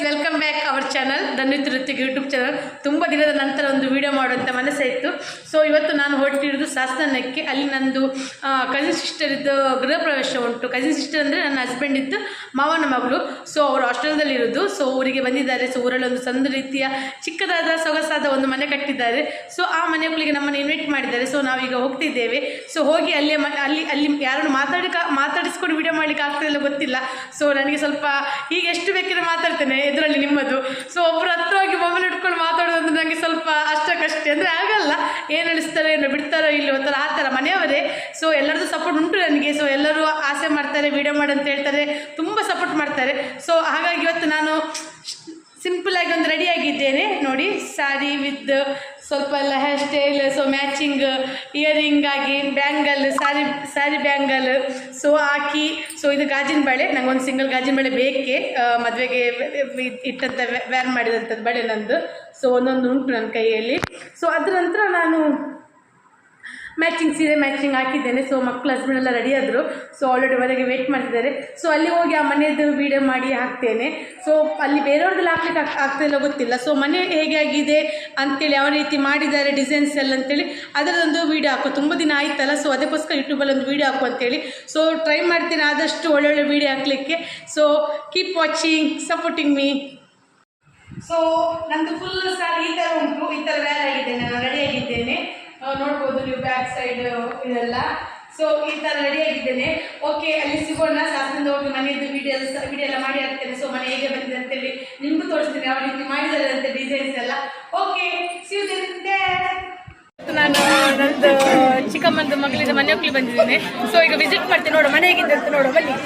Welcome back our channel Dhanvith Ritik YouTube channel. ತುಂಬ ದಿನದ ನಂತರ ಒಂದು ವಿಡಿಯೋ ಮಾಡುವಂಥ ಮನಸ್ಸಾಯಿತು. ಸೊ ಇವತ್ತು ನಾನು ಹೊರಟಿರೋದು ಸಾಸನಕ್ಕೆ. ಅಲ್ಲಿ ನಂದು ಕಸಿನ್ ಸಿಸ್ಟರ್ ಇದ್ದು ಗೃಹ ಪ್ರವೇಶ ಉಂಟು. ಕಸಿನ್ ಸಿಸ್ಟರ್ ಅಂದರೆ ನನ್ನ ಹಸ್ಬೆಂಡ್ ಇದ್ದು ಮಾವನ ಮಗಳು. ಸೊ ಅವರು ಹಾಸ್ಟೆಲ್ದಲ್ಲಿರೋದು. ಸೊ ಊರಿಗೆ ಬಂದಿದ್ದಾರೆ. ಸೊ ಊರಲ್ಲಿ ಒಂದು ಸಣ್ಣ ರೀತಿಯ ಚಿಕ್ಕದಾದ ಸೊಗಸಾದ ಒಂದು ಮನೆ ಕಟ್ಟಿದ್ದಾರೆ. ಸೊ ಆ ಮನೆಗಳಿಗೆ ನಮ್ಮನ್ನು ಇನ್ವೈಟ್ ಮಾಡಿದ್ದಾರೆ. ಸೊ ನಾವೀಗ ಹೋಗ್ತಿದ್ದೇವೆ. ಸೊ ಹೋಗಿ ಅಲ್ಲಿ ಯಾರನ್ನು ಮಾತಾಡಿಸ್ಕೊಂಡು ವಿಡಿಯೋ ಮಾಡಲಿಕ್ಕೆ ಆಗ್ತಾಯಿಲ್ಲ ಗೊತ್ತಿಲ್ಲ. ಸೊ ನನಗೆ ಸ್ವಲ್ಪ ಈಗ ಎಷ್ಟು ಬೇಕಿದ್ರೆ ಮಾತಾಡ್ತೇನೆ ಇದರಲ್ಲಿ ನಿಮ್ಮದು. ಸೊ ಒಬ್ಬರು ಹತ್ರವಾಗಿ ಮೊಬೈಲ್ ಇಟ್ಕೊಂಡು ಮಾತಾಡೋದಂದ್ರೆ ನನಗೆ ಸ್ವಲ್ಪ ಅಷ್ಟಕ್ಕಷ್ಟೇ, ಅಂದರೆ ಆಗಲ್ಲ. ಏನು ಅನಿಸ್ತಾರೆ ಏನೋ ಬಿಡ್ತಾರೋ ಇಲ್ಲಿ ಒಂಥರ ಆ ಥರ ಮನೆಯವರೇ. ಸೊ ಎಲ್ಲರದ್ದು ಸಪೋರ್ಟ್ ಉಂಟು ನನಗೆ. ಸೊ ಎಲ್ಲರೂ ಆಸೆ ಮಾಡ್ತಾರೆ ವಿಡಿಯೋ ಮಾಡಂತ ಹೇಳ್ತಾರೆ, ತುಂಬ ಸಪೋರ್ಟ್ ಮಾಡ್ತಾರೆ. ಸೊ ಹಾಗಾಗಿ ಇವತ್ತು ನಾನು ಸಿಂಪಲಾಗಿ ಒಂದು ರೆಡಿಯಾಗಿದ್ದೇನೆ ನೋಡಿ. ಸ್ಯಾರಿ ವಿತ್ ಸ್ವಲ್ಪ ಎಲ್ಲ hairstyle, so matching earring ಆಗಿ ಬ್ಯಾಂಗಲ್, ಸ್ಯಾರಿ ಬ್ಯಾಂಗಲ್ ಸೊ ಹಾಕಿ. ಸೊ ಇದು ಗಾಜಿನ ಬಳೆ, ನಂಗೊಂದು ಸಿಂಗಲ್ ಗಾಜಿನ ಬಳೆ ಬೇಕೇ, ಮದುವೆಗೆ ಇಟ್ಟಂಥ ವ್ಯಾನ್ ಮಾಡಿದಂಥದ್ದು ಬಳೆ ನಂದು. ಸೊ ಒಂದೊಂದು ಉಂಟು ನನ್ನ ಕೈಯಲ್ಲಿ. ಸೊ ಅದರ ನಂತರ ನಾನು ಮ್ಯಾಚಿಂಗ್ ಸೀರೆ ಮ್ಯಾಚಿಂಗ್ ಹಾಕಿದ್ದೇನೆ. ಸೊ ಮಕ್ಕಳು ಹಸ್ಬೆಂಡ್ ಎಲ್ಲ ರೆಡಿ ಆದರು. ಸೊ ಆಲ್ರೆಡಿ ಹೊರಗೆ ವೆಯ್ಟ್ ಮಾಡ್ತಿದ್ದಾರೆ. ಸೊ ಅಲ್ಲಿ ಹೋಗಿ ಆ ಮನೆಯದ್ದು ವೀಡಿಯೋ ಮಾಡಿ ಹಾಕ್ತೇನೆ. ಸೊ ಅಲ್ಲಿ ಬೇರೆಯವ್ರದ್ದು ಹಾಕ್ಲಿಕ್ಕೆ ಆಗ್ತಾಯಿಲ್ಲ ಗೊತ್ತಿಲ್ಲ. ಸೊ ಮನೆ ಹೇಗೆ ಆಗಿದೆ ಅಂತೇಳಿ, ಯಾವ ರೀತಿ ಮಾಡಿದ್ದಾರೆ ಡಿಸೈನ್ಸ್ ಎಲ್ಲ ಅಂತೇಳಿ ಅದರದೊಂದು ವೀಡಿಯೋ ಹಾಕೋ. ತುಂಬ ದಿನ ಆಯ್ತಲ್ಲ. ಸೊ ಅದಕ್ಕೋಸ್ಕರ ಯೂಟ್ಯೂಬಲ್ಲಿ ಒಂದು ವೀಡಿಯೋ ಹಾಕು ಅಂತೇಳಿ ಸೊ ಟ್ರೈ ಮಾಡ್ತೀನಿ ಆದಷ್ಟು ಒಳ್ಳೊಳ್ಳೆ ವೀಡಿಯೋ ಹಾಕಲಿಕ್ಕೆ. So keep watching, supporting me. So ನಂದು ಫುಲ್ ಸಾರಿ ಈ ಥರ ಉಂಟು, ಈ ಥರ ವ್ಯಾನ್ ಆಗಿದ್ದೇನೆ, ನಾನು ರೆಡಿಯಾಗಿದ್ದೇನೆ. ನೋಡ್ಬೋದು ನೀವು ಬ್ಯಾಕ್ ಸೈಡ್ ಇದೆಲ್ಲ. ಸೊ ಈ ಥರ ರೆಡಿಯಾಗಿದ್ದೇನೆ. ಓಕೆ, ಅಲ್ಲಿ ಸಿಗೋಣ. ಸಾಸನದಿಂದ ಹೋಗಿ ಮನೆಯದ್ದು ವಿಡಿಯೋ ಎಲ್ಲ ಮಾಡಿ ಹಾಕ್ತೇನೆ. ಸೊ ಮನೆ ಹೇಗೆ ಬಂದಿದೆ ಅಂತೇಳಿ ನಿಮಗೂ ತೋರಿಸ್ತೀನಿ, ಯಾವ ರೀತಿ ಮಾಡಿದ್ದಾರೆ ಅಂತ ಡಿಸೈನ್ಸ್ ಎಲ್ಲ. ಓಕೆ, ನಾನು ನಂದು ಚಿಕ್ಕಮ್ಮಂದು ಮಗಳಿಂದ ಮನೆ ಹೋಗ್ಲಿ ಬಂದಿದ್ದೇನೆ. ಸೊ ಈಗ ವಿಸಿಟ್ ಮಾಡ್ತೀನಿ, ನೋಡು ಮನೆ ಹೇಗಿದೆ ಅಂತ ನೋಡು ಬನ್ನಿ.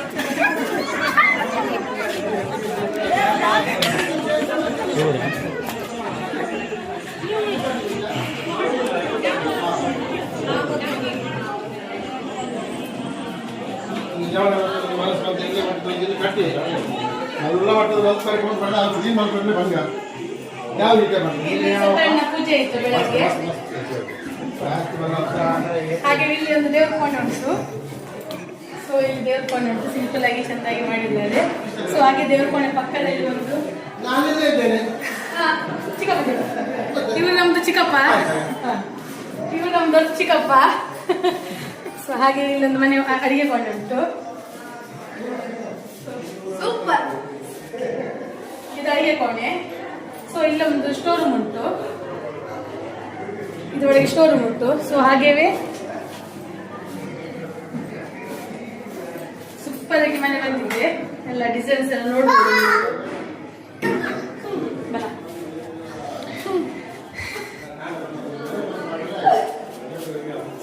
ಪೂಜೆ ಇತ್ತು ಬೆಳಗ್ಗೆ. ಹಾಗೆ ಇಲ್ಲಿ ಒಂದು ದೇವ್ರ ಕೋಣೆ ಉಂಟು. ಸೊ ಇಲ್ಲಿ ದೇವ್ರ ಕೋಣೆ ಉಂಟು, ಸಿಂಪಲ್ ಆಗಿ ಚೆಂದಾಗಿ ಮಾಡಿದ್ದಾರೆ. ಸೊ ಹಾಗೆ ದೇವ್ರ ಕೋಣೆ ಪಕ್ಕದಲ್ಲಿ ಒಂದು ಚಿಕ್ಕಪ್ಪ, ಇವರು ನಮ್ದು ಚಿಕ್ಕಪ್ಪ, ಇವರು ನಮ್ದು ಚಿಕ್ಕಪ್ಪ. ಸೊ ಹಾಗೆ ಇಲ್ಲೊಂದು ಮನೆ ಅಡಿಗೆ ಕೋಣೆ ಉಂಟು. ಸೂಪರ್, ಇದು ಅಡಿಗೆ ಕೋಣೆ. ಸೊ ಇಲ್ಲೊಂದು ಸ್ಟೋರ್ ರೂಮ್ ಉಂಟು, ಇದರೊಳಗೆ ಸ್ಟೋರ್ ರೂಮ್ ಉಂಟು. ಸೊ ಹಾಗೇವೆ ಸೂಪರ್ ಆಗಿ ಮನೆ ಬಂದಿದೆ. ಎಲ್ಲ ಡಿಸೈನ್ಸ್ ಎಲ್ಲ ನೋಡ್ಬೋದು.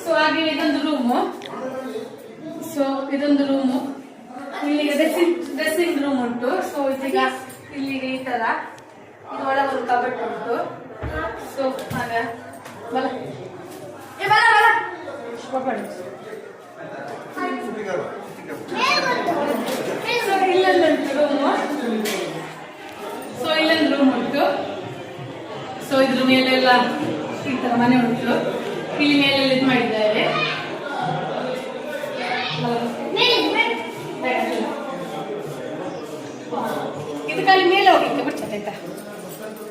ಸೊ ಹಾಗೆ ಇದೊಂದು ರೂಮು. ಸೊ ಇದೊಂದು ರೂಮು, ಇಲ್ಲಿಗೆ ಡ್ರೆಸ್ಸಿಂಗ್ ರೂಮ್ ಉಂಟು. ಸೊ ಇದೀಗ ಇಲ್ಲಿಗೆ ಈ ತರ ಒಳಗೆ ಒಂದು ಕಬಟ್ ಉಂಟು. ಸೊ ಆಗ ಇಲ್ಲೊಂದುಂಟು ರೂಮು. ಸೊ ಇಲ್ಲೊಂದು ರೂಮ್ ಉಂಟು. ಸೊ ಇದ್ರ ಮೇಲೆಲ್ಲ ಈ ತರ ಮನೆ ಉಂಟು. ಇಲ್ಲಿ ಮೇಲೆಲ್ಲ ಇದು ಮಾಡಿದ್ದಾರೆ. ಇದು ಖಾಲಿ ಮೇಲೆ ಹೋಗ್ಲಿಕ್ಕೆ ಬಿಡ್ತದೆ ಆಯ್ತಾ,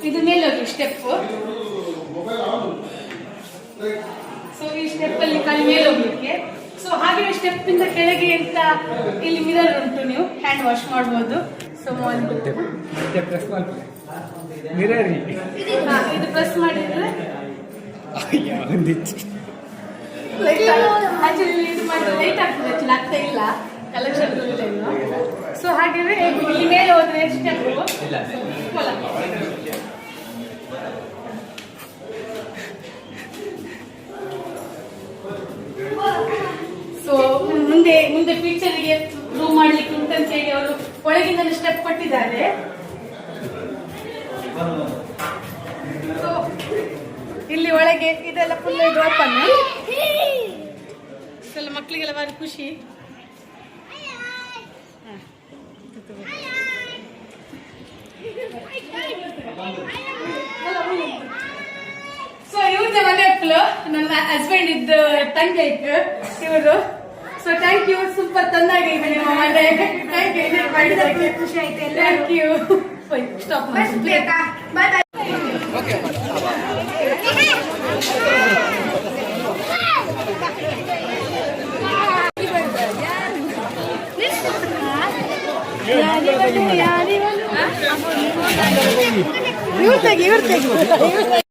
ಇದು ಮೇಲೆ ಹೋಗಿ ಸ್ಟೆಪ್. ಸೊ ಈ ಸ್ಟೆಪ್ ಅಲ್ಲಿ ಖಾಲಿ ಮೇಲೆ ಹೋಗ್ಲಿಕ್ಕೆ. ಸೊ ಹಾಗೆ ಸ್ಟೆಪ್ ಇಂದ ಕೆಳಗೆ ಅಂತ ಇಲ್ಲಿ ಮಿರರ್ ಉಂಟು, ನೀವು ಹ್ಯಾಂಡ್ ವಾಶ್ ಮಾಡ್ಬೋದು. ಸೊ ಇದು ಪ್ರೆಸ್ ಮಾಡಿದ್ರೆ ಆಕ್ಚುಲಿ ಇದು ಮಾಡಿದ್ರೆ ಲೈಟ್ ಆಗ್ತದೆ, ಆಕ್ಚುಲಿ ಆಗ್ತಾ ಇಲ್ಲ ಕಲೆಕ್ಷನ್. ಸೊ ಹಾಗೆ ಇಲ್ಲಿ ಮೇಲೆ ಹೋದ್ರೆ ಸ್ಟೆಪ್. ಸೊ ಮುಂದೆ ಫ್ಯೂಚರ್ಗೆ ರೂಮ್ ಮಾಡ್ಲಿಕ್ಕೆ ಉಂಟಂತ ಹೇಳಿ ಅವರು ಒಳಗಿಂದ ಸ್ಟೆಪ್ ಕೊಟ್ಟಿದ್ದಾರೆ. ಸೊ ಇಲ್ಲಿ ಒಳಗೆ ಇದೆಲ್ಲ ಫುಲ್ ಇದು ಓಪನ್. ಎಲ್ಲ ಮಕ್ಕಳಿಗೆಲ್ಲ ಭಾರಿ ಖುಷಿ. ಸೊ ಇವ್ರದ್ದೇ ಮನೆ ಮಕ್ಕಳು, ನನ್ನ ಹಸ್ಬೆಂಡ್ ಇದ್ದು ತಂಗಿ ಆಯ್ತು ಇವರು. ಸೊ ಥ್ಯಾಂಕ್ ಯು, ಸೂಪರ್ ತಂದಾಗಿ ನಿಮ್ಮ ಮನೆ. ಥ್ಯಾಂಕ್ ಯು, ಖುಷಿ ಆಯ್ತು. Thank you. Stop bye. ಇವ್ರು ತೆಗಿ